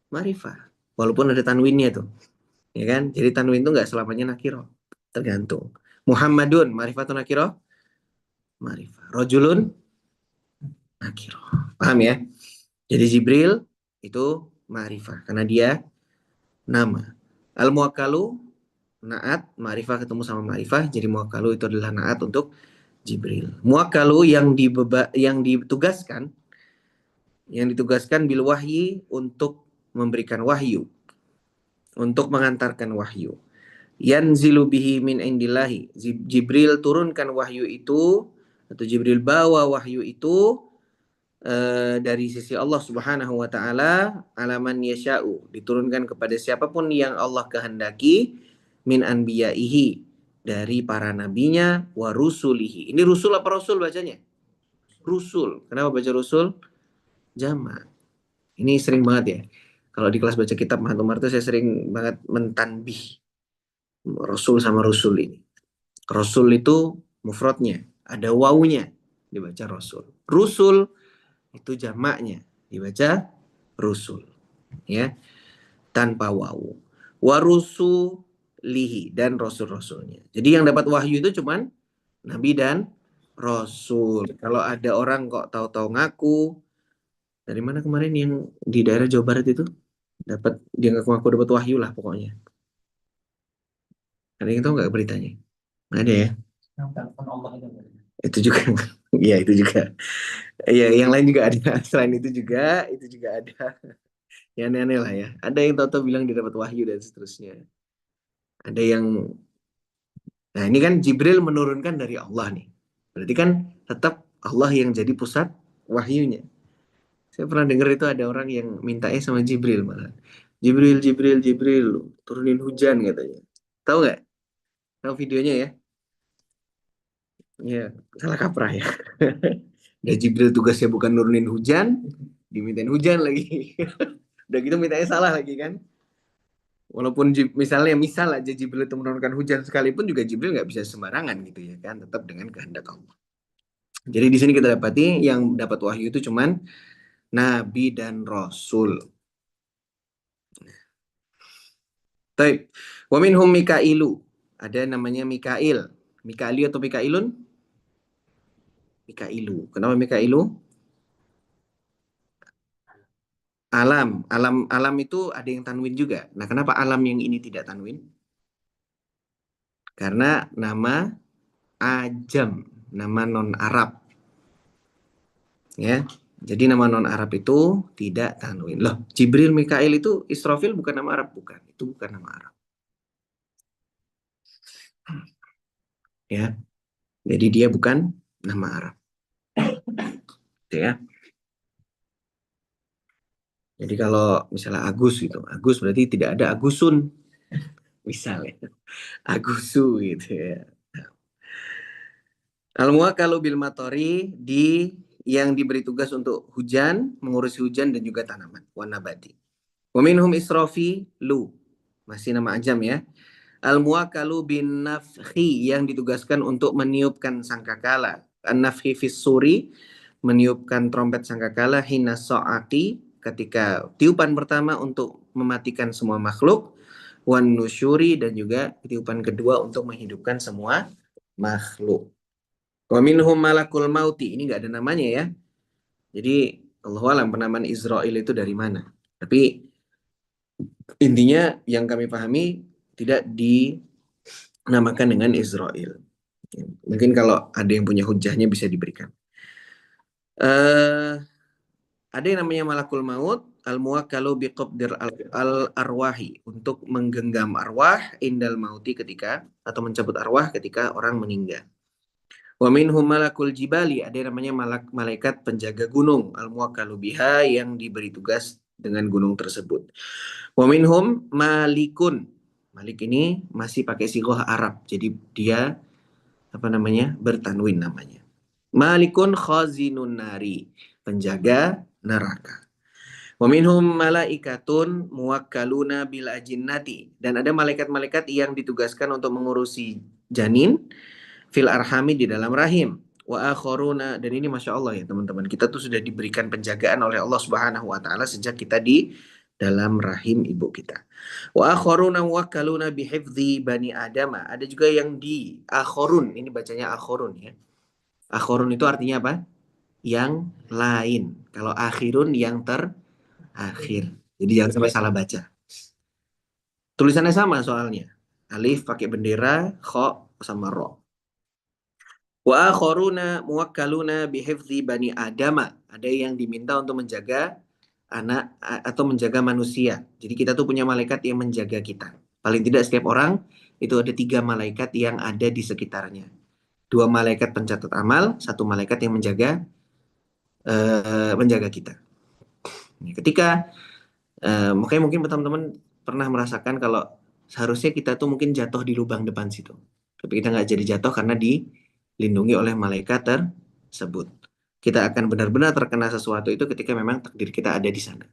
S1: Ma'rifah. Walaupun ada tanwinnya tuh. Ya kan? Jadi tanwin itu enggak selamanya nakirah. Tergantung. Muhammadun ma'rifatun nakirah? Ma'rifah. Rajulun nakirah. Paham ya? Jadi Jibril itu ma'rifah karena dia nama. Al-muwakkalu naat, ma'rifah ketemu sama ma'rifah, jadi muwakkalu itu adalah naat untuk Jibril. Muwakkalu yang ditugaskan bil wahyi untuk memberikan wahyu, untuk mengantarkan wahyu. Yanzilu bihi min indillahi. Jibril turunkan wahyu itu atau Jibril bawa wahyu itu dari sisi Allah Subhanahu wa taala, alaman yasha'u, diturunkan kepada siapapun yang Allah kehendaki min anbiyaihi, dari para nabinya wa rusulihi. Ini rusul apa rasul bacanya? Rusul. Kenapa baca rusul? Jamak. Ini sering banget ya. Kalau di kelas baca kitab Mahat Umar itu saya sering banget mentanbih rasul sama rusul ini. Rasul itu mufradnya, ada wawunya, dibaca rasul. Rusul itu jamaknya, dibaca rusul. Ya, tanpa wawu. Warusulihi dan rasul-rasulnya. Jadi yang dapat wahyu itu cuman nabi dan rasul. Kalau ada orang kok tahu-tahu ngaku dari mana kemarin yang di daerah Jawa Barat itu dapat dia ngaku-ngaku dapat wahyu lah pokoknya. Ada yang tahu nggak beritanya? Nggak ada ya?
S2: Yang telepon Allah
S1: Itu juga, ya itu juga. Ya yang lain juga ada. Selain itu juga ada. Ya aneh-aneh lah ya. Ada yang tahu-tahu bilang dia dapat wahyu dan seterusnya. Ada yang, nah ini kan Jibril menurunkan dari Allah nih. Berarti kan tetap Allah yang jadi pusat wahyunya. Saya pernah dengar itu ada orang yang mintanya sama Jibril malah. Jibril, Jibril, Jibril, turunin hujan katanya. Tahu nggak? Tahu videonya ya? Ya, salah kaprah ya. Udah Jibril tugasnya bukan nurunin hujan, dimintain hujan lagi. Udah gitu mintanya salah lagi kan. Walaupun misal aja Jibril itu menurunkan hujan sekalipun juga Jibril nggak bisa sembarangan gitu ya kan. Tetap dengan kehendak Allah. Jadi di sini kita dapati yang dapat wahyu itu cuman Nabi dan Rasul. Baik. Wa minhum Mikailu. Ada namanya Mikail. Mikailu atau Mikailun? Mikailu. Kenapa Mikailu? Alam itu ada yang tanwin juga. Nah, kenapa alam yang ini tidak tanwin? Karena nama ajam, nama non Arab. Ya. Jadi nama non Arab itu tidak tanwin. Loh, Jibril Mikail itu Israfil bukan nama Arab, bukan. Itu bukan nama Arab. Ya. Jadi dia bukan nama Arab. Ya. Jadi kalau misalnya Agus gitu, Agus berarti tidak ada Agusun. Misalnya. Agusu gitu ya. Al-muwakkalu bil matori yang diberi tugas untuk hujan, mengurusi hujan dan juga tanaman, wanabati. Wa minhum Israfilu, masih nama ajam ya. Al-muwakkalu bin nafhi yang ditugaskan untuk meniupkan sangkakala. An-nafhi fis suri, meniupkan trompet sangkakala hina so'ati, ketika tiupan pertama untuk mematikan semua makhluk, wan nusyuri dan juga tiupan kedua untuk menghidupkan semua makhluk. Wa minhum malakul mauti, ini nggak ada namanya ya. Jadi Allahu alam penamaan Israel itu dari mana. Tapi intinya yang kami pahami tidak dinamakan dengan Israel. Mungkin kalau ada yang punya hujahnya bisa diberikan. Ada yang namanya malakul maut, al-muwakkalu biqabdir al-arwahi, untuk menggenggam arwah indal mauti ketika, atau mencabut arwah ketika orang meninggal. Wa minhum malakul jibali, ada yang namanya malaikat penjaga gunung, al-muwakkalu biha, yang diberi tugas dengan gunung tersebut. Wa minhum malikun. Malik ini masih pakai sighah Arab. Jadi dia bertanwin namanya. Malikun khazinun nari, penjaga neraka. Wa minhum malaikatun muwakkaluna bil ajinnati, dan ada malaikat-malaikat yang ditugaskan untuk mengurusi janin fil arhami, di dalam rahim. Wa akharuna, dan ini masya Allah ya teman-teman, kita tuh sudah diberikan penjagaan oleh Allah Subhanahu wa taala sejak kita di dalam rahim ibu kita. Wa akharuna muwakkaluna bihifdzi bani adama, ada juga yang di akhorun, ini bacanya akhorun ya. Akhorun itu artinya apa? Yang lain. Kalau akhirun yang terakhir. Jadi jangan sampai salah baca. Tulisannya sama soalnya. Alif pakai bendera, kho sama ro. Wa akharuna muwakkaluna bihifdzi bani adama. Ada yang diminta untuk menjaga anak atau menjaga manusia. Jadi kita tuh punya malaikat yang menjaga kita. Paling tidak setiap orang itu ada 3 malaikat yang ada di sekitarnya. 2 malaikat pencatat amal, 1 malaikat yang menjaga kita. Ketika makanya mungkin teman-teman pernah merasakan kalau seharusnya kita tuh mungkin jatuh di lubang depan situ. Tapi kita nggak jadi jatuh karena dilindungi oleh malaikat tersebut. Kita akan benar-benar terkena sesuatu itu ketika memang takdir kita ada di sana.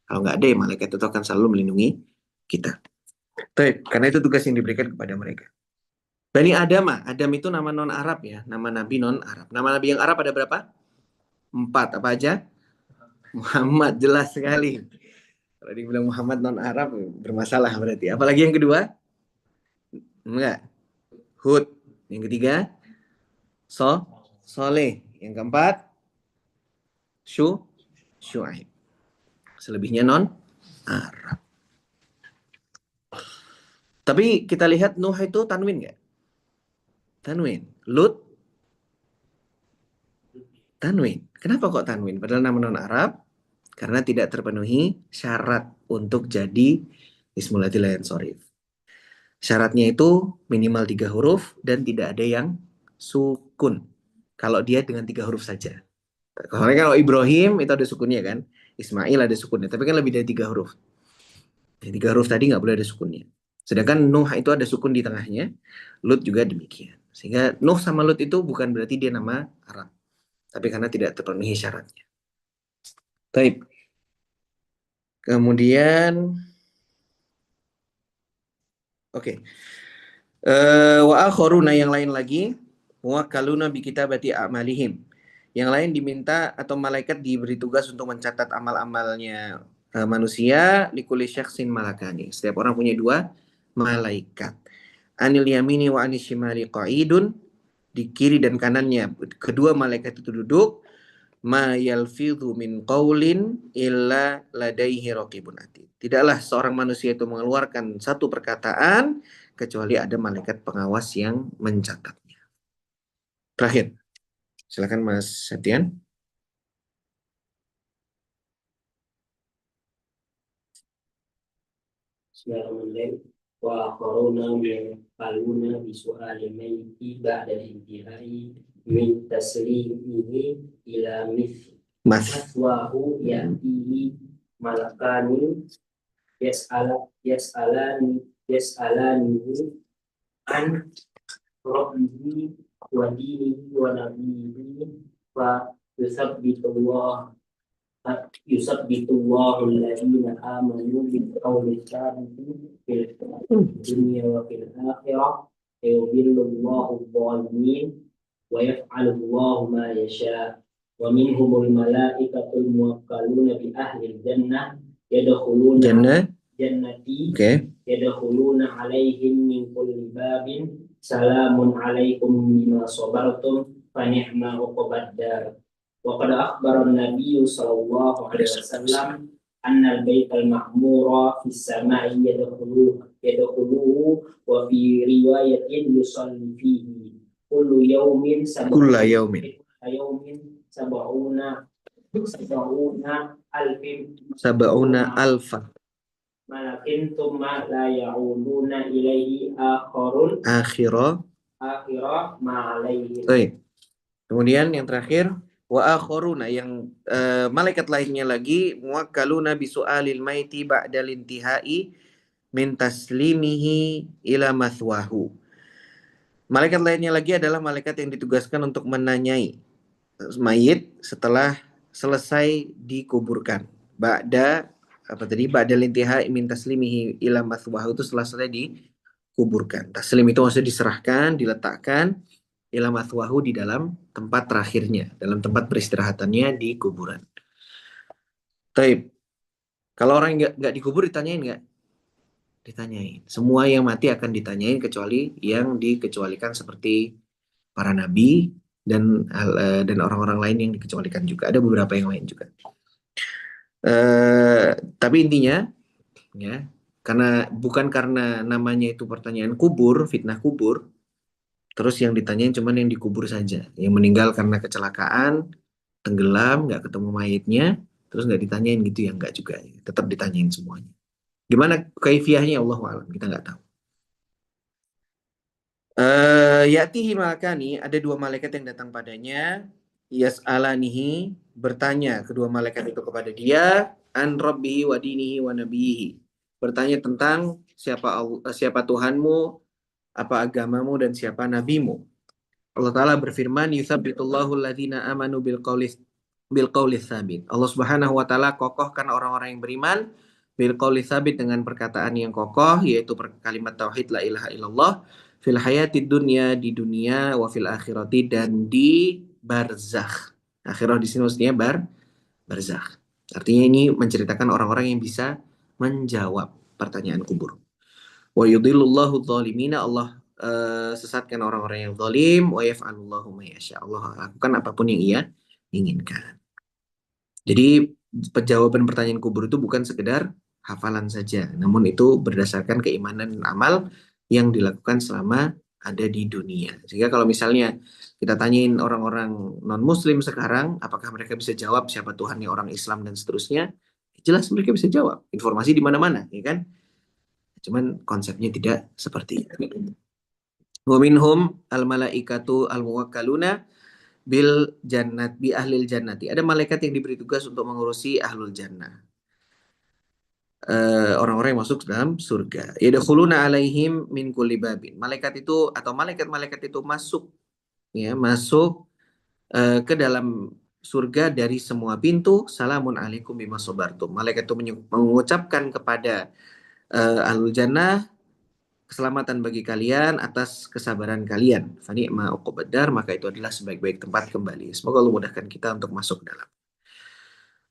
S1: Kalau nggak ada, ya malaikat itu akan selalu melindungi kita. Karena itu tugas yang diberikan kepada mereka. Bani Adam, Adam itu nama non Arab ya, nama nabi non Arab. Nama nabi yang Arab ada berapa? 4, apa aja? Muhammad, jelas sekali. Kalau dibilang Muhammad non Arab bermasalah berarti. Apalagi yang kedua? Enggak. Hud. Yang ketiga? Soleh. Yang keempat? Syuaib. Selebihnya non Arab. Tapi kita lihat Nuh itu tanwin nggak? Tanwin. Lut tanwin. Kenapa kok tanwin? Padahal nama non Arab. Karena tidak terpenuhi syarat untuk jadi ismul latil la yansharif. Syaratnya itu minimal 3 huruf dan tidak ada yang sukun. Kalau dia dengan 3 huruf saja. Kalau Ibrahim itu ada sukunnya kan. Ismail ada sukunnya. Tapi kan lebih dari 3 huruf. Yang 3 huruf tadi nggak boleh ada sukunnya. Sedangkan Nuh itu ada sukun di tengahnya. Lut juga demikian. Sehingga Nuh sama Lut itu bukan berarti dia nama Arab. Tapi karena tidak terpenuhi syaratnya. Baik. Kemudian oke. Wa akharuna yang lain lagi muwakkaluna bi kitabati a'malihim. Yang lain diminta atau malaikat diberi tugas untuk mencatat amal-amalnya manusia likulli syakhsin malakani. Setiap orang punya 2 malaikat. Anil yamini wa anis shimali qa'idun, di kiri dan kanannya kedua malaikat itu duduk. Ma yalfidhu min qaulin illa ladaihi raqibun atid. Tidaklah seorang manusia itu mengeluarkan satu perkataan kecuali ada malaikat pengawas yang mencatatnya. Terakhir, silakan Mas Septian.
S4: Bismillahirrahmanirrahim. Wa akharuna yaqaluna bi su'ali mayti ba'da intihai min taslimihi ila mathwahu ya'tihi malakani yas'alani an rabbihi wa dinihi wa nabiyhi fa yusabbitullahu alladhina amanu bil qawli thabiti fil dunya wa fil akhirah wa yudhillullahu adh-dhalimin wa yaf'alullahu ma yasha' wa minhumul malaikatul muwakkaluna bi ahli jannah yadkhuluna jannati yadkhuluna alaihim min kulli babin salamun alaikum bima sabartum fa ni'ma uqbad dar. Wa qad akhbara an-nabiy sallallahu alaihi wasallam anna al-baital ma'mura fis sama'i yadkhuluhu wa fi riwayatin yusalli fihi kullu yawmin sab'una alfa malakin thumma la ya'uduna ilaihi akhira ma alaihi.
S1: Kemudian yang terakhir wa akharuna yang malaikat lainnya lagi muwakkaluna bi su'alil maiti ba'da lintihai min taslimihi ila mathwahu. Malaikat lainnya lagi adalah malaikat yang ditugaskan untuk menanyai mayit setelah selesai dikuburkan. Ba'da lintihai min taslimihi ila mathwahu itu setelah selesai dikuburkan. Taslim itu maksudnya diserahkan, diletakkan ila mathwahu di dalam tempat terakhirnya, dalam tempat peristirahatannya di kuburan. Taib. Kalau orang nggak dikubur ditanyain nggak? Ditanyain. Semua yang mati akan ditanyain kecuali yang dikecualikan seperti para nabi dan orang-orang lain yang dikecualikan juga. Ada beberapa yang lain juga. Tapi intinya ya, bukan karena namanya itu pertanyaan kubur, fitnah kubur. Terus yang ditanyain cuman yang dikubur saja. Yang meninggal karena kecelakaan, tenggelam, nggak ketemu mayitnya, terus nggak ditanyain gitu ya, nggak juga. Tetap ditanyain semuanya. Gimana kaifiahnya Allahu a'lam, kita nggak tahu. Ya'tihi malakani, ada 2 malaikat yang datang padanya. Yas'alanihi, bertanya kedua malaikat itu kepada dia, an rabbihi wa dinihi wa nabiyihi. Bertanya tentang siapa Tuhanmu, apa agamamu dan siapa nabimu. Allah Ta'ala berfirman, yuthabbitullahu alladhina amanu bil qawli tsabit. Allah Subhanahu wa taala kokohkan orang-orang yang beriman bil qawli tsabit dengan perkataan yang kokoh, yaitu kalimat tauhid la ilaha illallah fil hayatid dunya, di dunia, wa fil akhirati, dan di barzakh. Akhirah di sini maksudnya barzakh. Artinya ini menceritakan orang-orang yang bisa menjawab pertanyaan kubur. Wa yudhillullahu dzalimina, Allah sesatkan orang-orang yang zalim, wa yaf'alullahu ma yasha. Allah lakukan apapun yang Ia inginkan. Jadi jawaban pertanyaan kubur itu bukan sekedar hafalan saja, namun itu berdasarkan keimanan dan amal yang dilakukan selama ada di dunia. Sehingga kalau misalnya kita tanyain orang-orang non-muslim sekarang, apakah mereka bisa jawab siapa Tuhannya orang Islam dan seterusnya? Jelas mereka bisa jawab. Informasi di mana-mana, ya kan? Cuman konsepnya tidak seperti itu. Wa minhum al-malaikatu al-muwakkaluna bil jannat bi ahlil jannati. Ada malaikat yang diberi tugas untuk mengurusi ahlul jannah. Orang-orang yang masuk dalam surga. Yadkhuluna alaihim min kulli babin. Malaikat itu atau malaikat-malaikat itu masuk ke dalam surga dari semua pintu. Salamun alaikum bima sabartum. Malaikat itu mengucapkan kepada ahlul jannah, keselamatan bagi kalian atas kesabaran kalian. Fani'ma uqubad-dar, maka itu adalah sebaik-baik tempat kembali. Semoga Allah mudahkan kita untuk masuk ke dalam.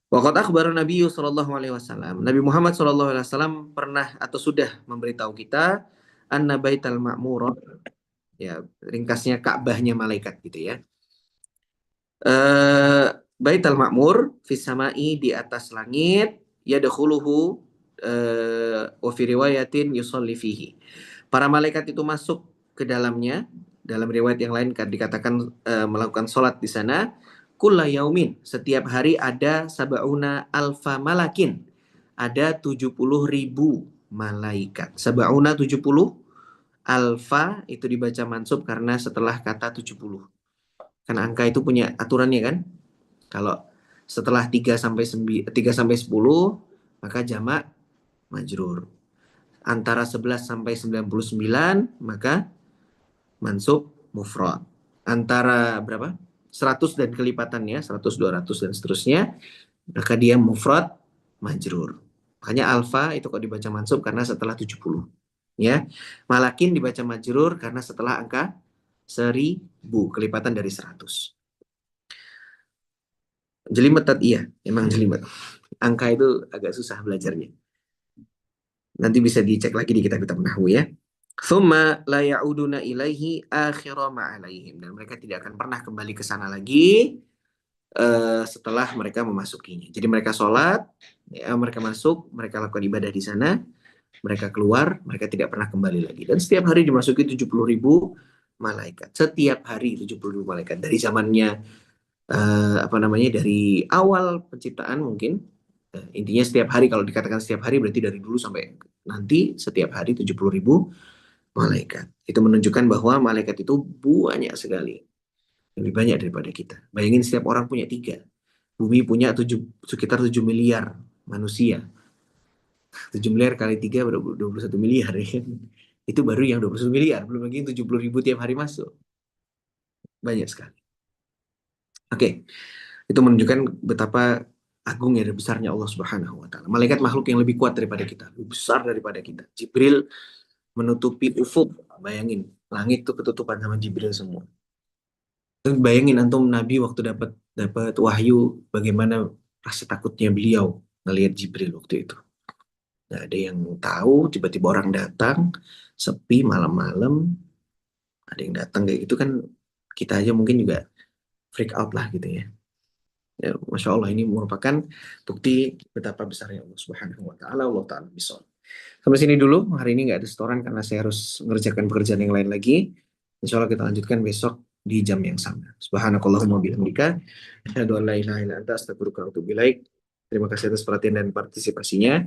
S1: Waqad akhbara Nabi sallallahu alaihi wasallam. Nabi Muhammad sallallahu alaihi wasallam pernah atau sudah memberitahu kita anna baital ma'mur, ya ringkasnya Ka'bahnya malaikat gitu ya. Baital ma'mur fis sama'i, di atas langit, yadkhuluhu wa fi riwayatin yusalli fihi. Para malaikat itu masuk ke dalamnya. Dalam riwayat yang lain dikatakan melakukan sholat di sana. Kulla yaumin, setiap hari ada sab'una alfa malakin. Ada 70.000 malaikat. Sab'una 70, alfa itu dibaca mansub karena setelah kata 70. Karena angka itu punya aturannya kan. Kalau setelah 3 sampai 10, maka jamak majrur. Antara 11 sampai 99 maka mansub mufrad. Antara berapa? 100 dan kelipatannya, 100, 200 dan seterusnya, maka dia mufrad majrur. Makanya alfa itu kok dibaca mansub karena setelah 70. Ya. Malakin dibaca majrur karena setelah angka 1000, kelipatan dari 100. Jelimet, iya, emang jelimet. Angka itu agak susah belajarnya. Nanti bisa dicek lagi di kitab-kitab nahwu ya. Thumma la ya'uduna ilaihi akhira ma alaihim, dan mereka tidak akan pernah kembali ke sana lagi setelah mereka memasukinya. Jadi mereka sholat, ya, mereka masuk, mereka lakukan ibadah di sana, mereka keluar, mereka tidak pernah kembali lagi. Dan setiap hari dimasuki 70.000 malaikat. Setiap hari 70.000 malaikat. Dari zamannya dari awal penciptaan mungkin. Intinya setiap hari, kalau dikatakan setiap hari berarti dari dulu sampai nanti setiap hari 70.000 malaikat. Itu menunjukkan bahwa malaikat itu banyak sekali. Lebih banyak daripada kita. Bayangin setiap orang punya 3. Bumi punya sekitar 7 miliar manusia. 7 miliar kali 3 berapa? 21 miliar. Ya. Itu baru yang 21 miliar. Belum lagi 70.000 tiap hari masuk. Banyak sekali. Oke. Itu menunjukkan betapa agung dan besarnya Allah Subhanahu wa taala. Malaikat makhluk yang lebih kuat daripada kita, lebih besar daripada kita. Jibril menutupi ufuk. Bayangin, langit itu ketutupan sama Jibril semua. Bayangin antum Nabi waktu dapat wahyu, bagaimana rasa takutnya beliau ngelihat Jibril waktu itu. Nggak ada yang tahu, tiba-tiba orang datang, sepi malam-malam, ada yang datang kayak gitu kan, kita aja mungkin juga freak out lah gitu ya. Ya, Masya Allah, ini merupakan bukti betapa besarnya Allah Subhanahu wa taala. Allah taala bisa. Sampai sini dulu, hari ini nggak ada setoran karena saya harus mengerjakan pekerjaan yang lain lagi. Insya Allah kita lanjutkan besok di jam yang sama. Subhanakallahumma bihamdika, asyhadu an la ilaha illa anta, astaghfiruka wa atubu ilaik. Terima kasih atas perhatian dan partisipasinya.